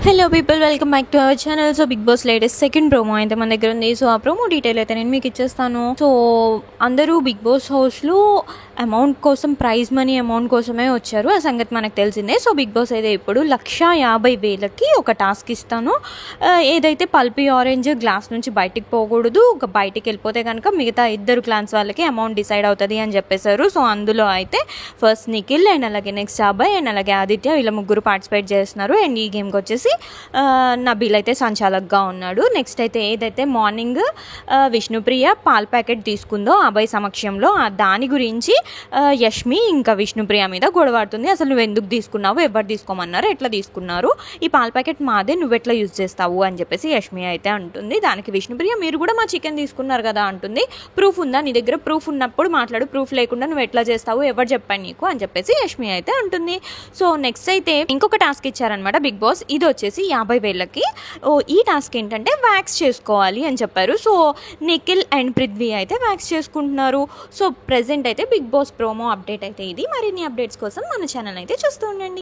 Hello people, welcome back to our channel. So Bigg Boss latest second promo అయితే మన దగ్గర ఉంది. So ఆ ప్రోమో డీటెయిల్ అయితే నేను మీకు ఇచ్చేస్తాను. సో అందరూ బిగ్ బాస్ హౌస్లో అమౌంట్ కోసం, ప్రైజ్ మనీ అమౌంట్ కోసమే వచ్చారు. ఆ సంగతి మనకు తెలిసిందే. సో బిగ్ బాస్ అయితే ఇప్పుడు 1,50,000కి ఒక టాస్క్ ఇస్తాను. ఏదైతే పల్పీ ఆరెంజ్ గ్లాస్ నుంచి బయటికి పోకూడదు, బయటికి వెళ్ళిపోతే కనుక మిగతా 2 క్లాన్స్ వాళ్ళకి అమౌంట్ డిసైడ్ అవుతుంది అని చెప్పేశారు. సో అందులో అయితే ఫస్ట్ నిఖిల్ అండ్ అలాగే నెక్స్ట్ అభయ్ అండ్ అలాగే ఆదిత్య వీళ్ళ ముగ్గురు పార్టిసిపేట్ చేస్తున్నారు. అండ్ ఈ గేమ్కి వచ్చేసి నబీల్ అయితే సంచాలకుగా ఉన్నాడు. నెక్స్ట్ అయితే ఏదైతే మార్నింగ్ విష్ణుప్రియ పాల్ ప్యాకెట్ తీసుకుందో అభయ్ సమక్షంలో, దాని గురించి యష్మి ఇంకా విష్ణుప్రియ మీద గొడవాడుతుంది. అసలు నువ్వు ఎందుకు తీసుకున్నావు, ఎవరు తీసుకోమన్నారు, ఎట్లా తీసుకున్నారు, ఈ పాల్ ప్యాకెట్ మాదే, నువ్వు ఎట్లా యూజ్ చేస్తావు అని చెప్పేసి యష్మి అయితే అంటుంది. దానికి విష్ణుప్రియ మీరు కూడా మా చికెన్ తీసుకున్నారు కదా అంటుంది. ప్రూఫ్ ఉందా నీ దగ్గర, ప్రూఫ్ ఉన్నప్పుడు మాట్లాడు, ప్రూఫ్ లేకుండా నువ్వు ఎట్లా చేస్తావు, ఎవరు చెప్పాను నీకు అని చెప్పేసి యష్మి అయితే అంటుంది. సో నెక్స్ట్ అయితే ఇంకొక టాస్క్ ఇచ్చారనమాట బిగ్ బాస్. ఇది వచ్చేసి 50,000కి. ఈ టాస్క్ ఏంటంటే వ్యాక్స్ చేసుకోవాలి అని చెప్పారు. సో నిఖిల్ అండ్ పృథ్వీ అయితే వ్యాక్స్ చేసుకుంటున్నారు. సో ప్రెజెంట్ అయితే బిగ్ బాస్ ప్రోమో అప్డేట్ అయితే ఇది. మరిన్ని అప్డేట్స్ కోసం మన ఛానల్ అయితే చూస్తూ ఉండండి.